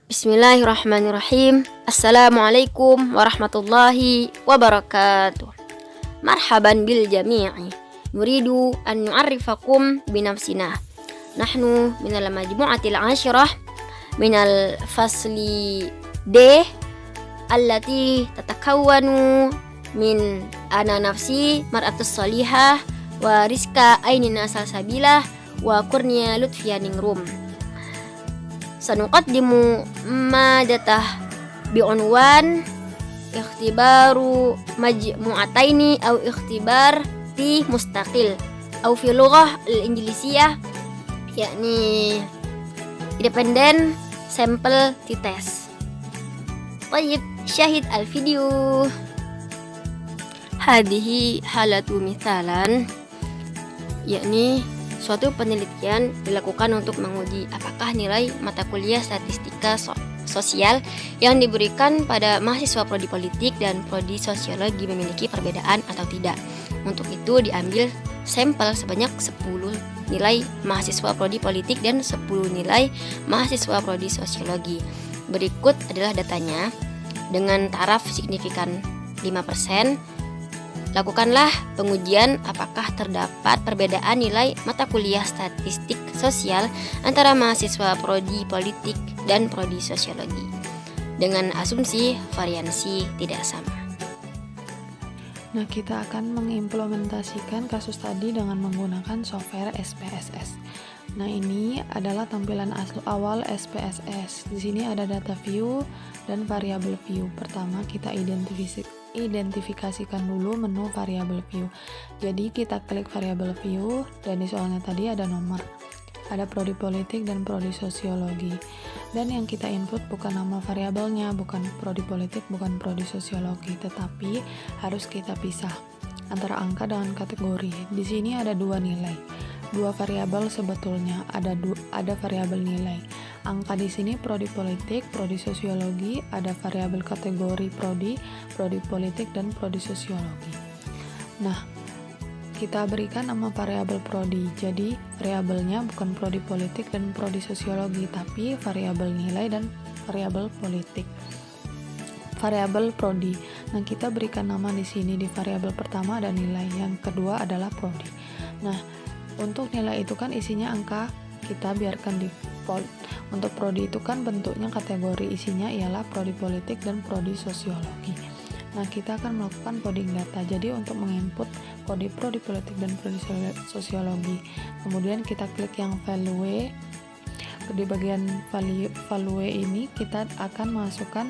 Bismillahirrahmanirrahim. Assalamualaikum warahmatullahi wabarakatuh. Marhaban bil jami'i. Nuridu an nu'arrifakum binafsina. Nahnu minal majmu'atil 'ashirah minal fasli D allati tatakawwanu min ana nafsi mar'atus salihah wa rizka ainin asal sabilah wa kurnia lutfiya ningrum. Sanuqaddimu madatah bi'unwan ikhtibaru majmu'ataini au ikhtibar ti mustaqil au fi lughah al-injilisiyah yakni independent sample ti test. Tayyib, syahid al-video. Hadihi halatu mithalan, yakni suatu penelitian dilakukan untuk menguji apakah nilai mata kuliah statistika sosial yang diberikan pada mahasiswa prodi politik dan prodi sosiologi memiliki perbedaan atau tidak. Untuk itu diambil sampel sebanyak 10 nilai mahasiswa prodi politik dan 10 nilai mahasiswa prodi sosiologi. Berikut adalah datanya dengan taraf signifikan 5%. Lakukanlah pengujian apakah terdapat perbedaan nilai mata kuliah statistik sosial antara mahasiswa prodi politik dan prodi sosiologi dengan asumsi variansi tidak sama. Nah, kita akan mengimplementasikan kasus tadi dengan menggunakan software SPSS. Nah, ini adalah tampilan awal SPSS. Di sini ada data view dan variable view. Pertama, kita identifikasikan dulu menu variable view. Jadi kita klik variable view dan di soalnya tadi ada nomor. Ada prodi politik dan prodi sosiologi. Dan yang kita input bukan nama variabelnya, bukan prodi politik, bukan prodi sosiologi, tetapi harus kita pisah antara angka dengan kategori. Di sini ada dua nilai, dua variabel sebetulnya, ada variabel nilai. Angka di sini prodi politik, prodi sosiologi, ada variabel kategori prodi politik dan prodi sosiologi. Nah, kita berikan nama variabel prodi. Jadi variabelnya bukan prodi politik dan prodi sosiologi, tapi variabel nilai dan variabel politik. Variabel prodi. Nah, kita berikan nama di sini. Di variabel pertama ada nilai, yang kedua adalah prodi. Nah, untuk nilai itu kan isinya angka, kita biarkan default. Untuk prodi itu kan bentuknya kategori, isinya ialah prodi politik dan prodi sosiologi. Nah, kita akan melakukan coding data. Jadi untuk menginput kode prodi politik dan prodi sosiologi, kemudian kita klik yang value. Di bagian value ini kita akan masukkan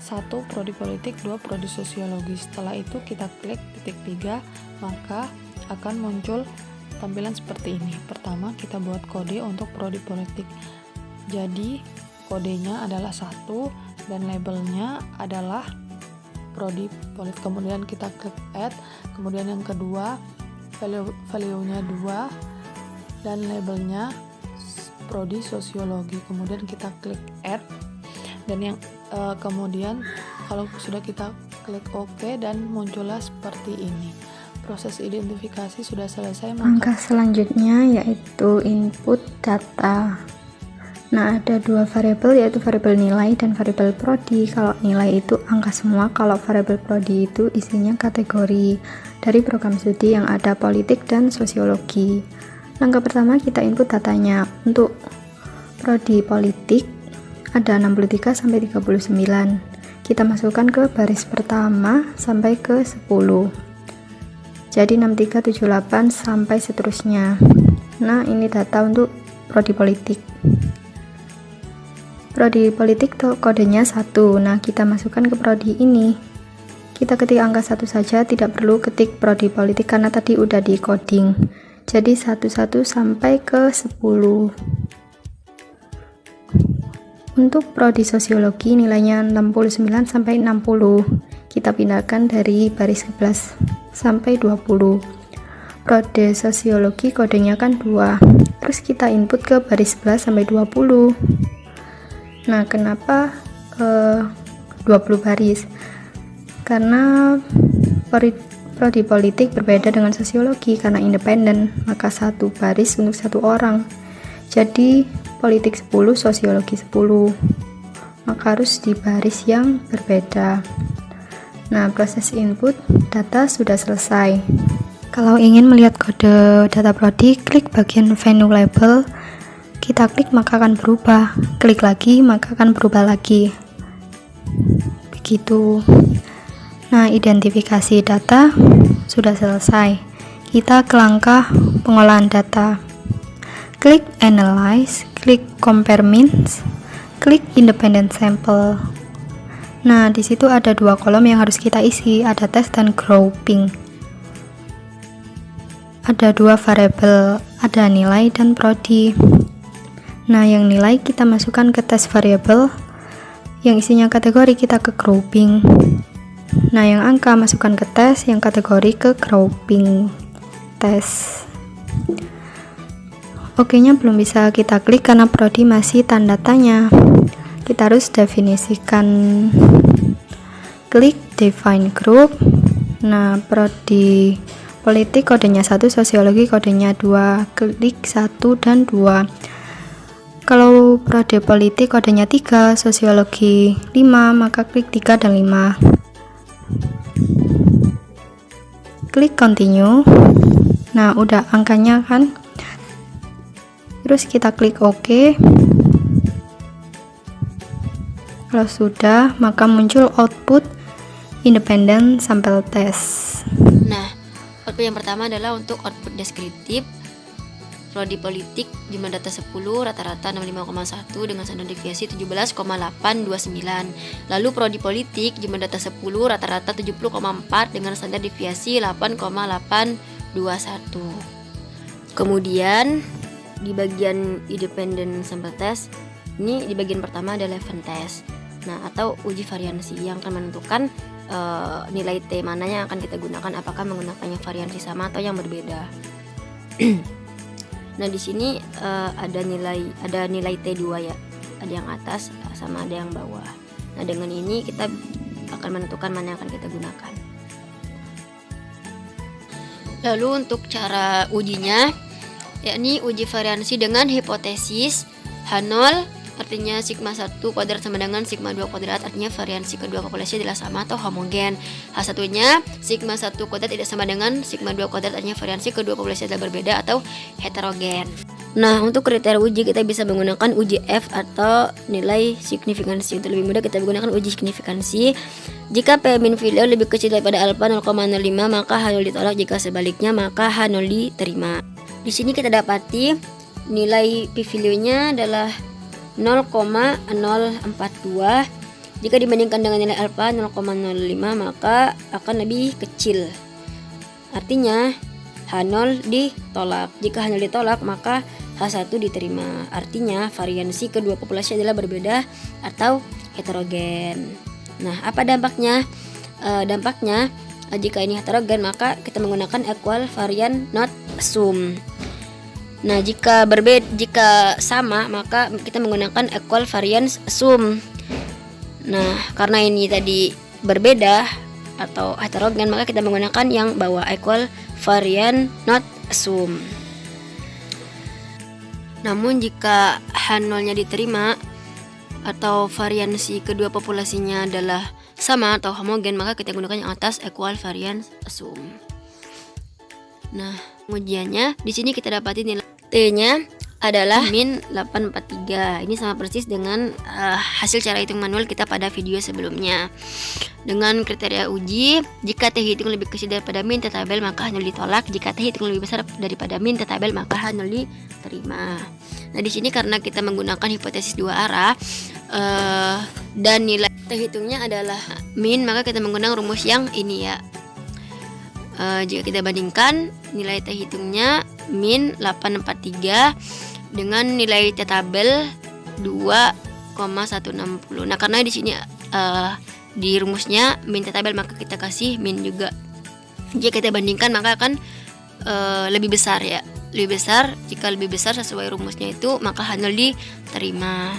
1 prodi politik, 2 prodi sosiologi. Setelah itu kita klik titik 3, maka akan muncul tampilan seperti ini. Pertama, kita buat kode untuk prodi politik. Jadi kodenya adalah 1 dan labelnya adalah prodi politik. Kemudian kita klik add. Kemudian yang kedua, value-nya 2 dan labelnya prodi sosiologi. Kemudian kita klik add dan yang kemudian kalau sudah kita klik OK dan muncullah seperti ini. Proses identifikasi sudah selesai. Langkah selanjutnya yaitu input data. Nah, ada dua variabel, yaitu variabel nilai dan variabel prodi. Kalau nilai itu angka semua, kalau variabel prodi itu isinya kategori dari program studi yang ada politik dan sosiologi. Langkah pertama kita input datanya. Untuk prodi politik ada 63 sampai 39. Kita masukkan ke baris pertama sampai ke 10. Jadi 63, 78 sampai seterusnya. Nah, ini data untuk prodi politik. Prodi politik kodenya 1. Nah, kita masukkan ke prodi ini. Kita ketik angka 1 saja, tidak perlu ketik prodi politik karena tadi udah di coding. Jadi 11 sampai ke 10. Untuk prodi sosiologi nilainya 69 sampai 60. Kita pindahkan dari baris 11 sampai 20. Prodi sosiologi kodenya kan 2. Terus kita input ke baris 11 sampai 20. Nah, kenapa 20 baris? Karena prodi politik berbeda dengan sosiologi karena independen, maka 1 baris untuk 1 orang. Jadi politik 10, sosiologi 10. Maka harus di baris yang berbeda. Nah, proses input data sudah selesai. Kalau ingin melihat kode data prodi, klik bagian venue label. Kita klik maka akan berubah. Klik lagi maka akan berubah lagi. Begitu. Nah, identifikasi data sudah selesai. Kita ke langkah pengolahan data. Klik Analyze, klik Compare Means, klik Independent Sample. Nah, di situ ada dua kolom yang harus kita isi, ada test dan grouping. Ada dua variabel, ada nilai dan prodi. Nah, yang nilai kita masukkan ke test variabel, yang isinya kategori kita ke grouping. Nah, yang angka masukkan ke tes, yang kategori ke grouping tes. Oke-nya belum bisa kita klik karena prodi masih tanda tanya. Kita harus definisikan. Klik define group. Nah, prodi politik kodenya 1, sosiologi kodenya 2. Klik 1 dan 2. Kalau prodi politik kodenya 3, sosiologi 5, maka klik 3 dan 5. Klik continue. Nah, udah angkanya kan. Terus kita klik OK. Kalau sudah, maka muncul output independent sample test. Nah, output yang pertama adalah untuk output deskriptif. Prodi politik jumlah data 10, rata-rata 65,1 dengan standar deviasi 17,829. Lalu prodi politik jumlah data 10, rata-rata 70,4 dengan standar deviasi 8,821. Kemudian di bagian independent sample test, ini di bagian pertama ada Levin test. Nah, atau uji variansi yang akan menentukan nilai T mana yang akan kita gunakan, apakah menggunakannya variansi sama atau yang berbeda. Nah, di sini ada nilai T2 ya. Ada yang atas sama ada yang bawah. Nah, dengan ini kita akan menentukan mana yang akan kita gunakan. Lalu untuk cara ujinya, yakni uji variansi dengan hipotesis H0 artinya sigma 1 kuadrat sama dengan sigma 2 kuadrat, artinya variansi kedua populasi adalah sama atau homogen. H1-nya sigma 1 kuadrat tidak sama dengan sigma 2 kuadrat, artinya variansi kedua populasi adalah berbeda atau heterogen. Nah, untuk kriteria uji kita bisa menggunakan uji F atau nilai signifikansi. Untuk lebih mudah kita menggunakan uji signifikansi. Jika P min filial lebih kecil daripada alfa 0,05 maka H0 ditolak, jika sebaliknya maka H0 diterima. Di sini kita dapati nilai P filionya adalah 0,042. Jika dibandingkan dengan nilai alfa 0,05 maka akan lebih kecil. Artinya H0 ditolak. Jika H0 ditolak maka H1 diterima. Artinya variansi kedua populasi adalah berbeda atau heterogen. Nah, apa dampaknya? Dampaknya jika ini heterogen maka kita menggunakan equal varian not sum. Nah, jika sama maka kita menggunakan equal variance sum. Nah, karena ini tadi berbeda atau heterogen maka kita menggunakan yang bawah equal variant not sum. Namun jika H0-nya diterima atau variansi kedua populasinya adalah sama atau homogen maka kita gunakan yang atas equal variance sum. Nah, ujiannya di sini kita dapati nilai T-nya adalah min 843. Ini sama persis dengan hasil cara hitung manual kita pada video sebelumnya. Dengan kriteria uji, jika T hitung lebih kecil daripada min T-tabel maka H0 ditolak. Jika T hitung lebih besar daripada min T-tabel maka H0 diterima. Nah, di sini karena kita menggunakan hipotesis dua arah dan nilai T hitungnya adalah min, maka kita menggunakan rumus yang ini ya. Jika kita bandingkan nilai T hitungnya min 843 dengan nilai T tabel 2,160. Nah, karena di sini di rumusnya min T tabel maka kita kasih min juga. Jika kita bandingkan maka akan lebih besar ya. Lebih besar, jika lebih besar sesuai rumusnya itu maka H0 diterima.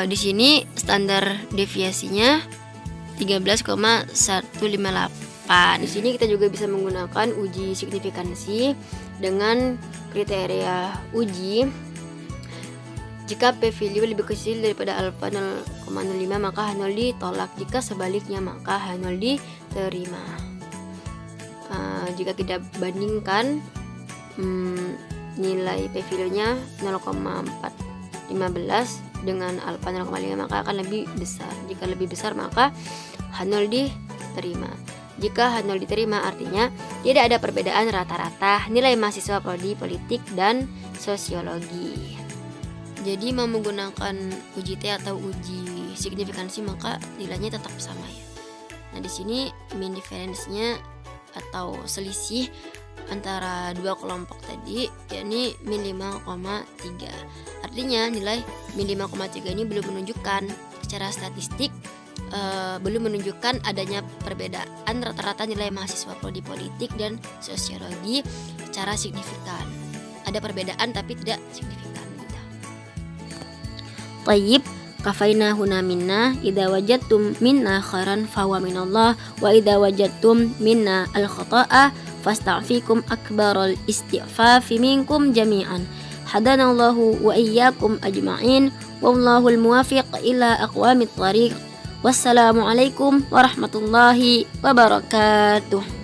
Di sini standar deviasinya 13,158. Di sini kita juga bisa menggunakan uji signifikansi dengan kriteria uji, jika p-value lebih kecil daripada alfa 0,05 maka H0 ditolak, jika sebaliknya maka H0 diterima. Jika kita bandingkan nilai p-value-nya 0,415 dengan alfa 0,5 maka akan lebih besar. Jika lebih besar maka H0 diterima. Jika H0 diterima artinya tidak ada perbedaan rata-rata nilai mahasiswa prodi politik dan sosiologi. Jadi mau menggunakan uji T atau uji signifikansi maka nilainya tetap sama ya. Nah di sini mean difference-nya atau selisih antara dua kelompok tadi yakni min 5,3. Artinya nilai min 5,3 ini belum menunjukkan secara statistik belum menunjukkan adanya perbedaan rata-rata nilai mahasiswa prodi politik dan sosiologi secara signifikan. Ada perbedaan tapi tidak signifikan. Tayyib, kafaina huna minna idza wajadtum minna khairan fahuwa minallah wa idza wajadtum minna al-khata'a fasta'fikum akbaral istighfafi minkum jami'an. Hadanallahu wa iyyakum ajma'in wallahul muwafiq ila aqwamit thariq. Wassalamualaikum warahmatullahi wabarakatuh.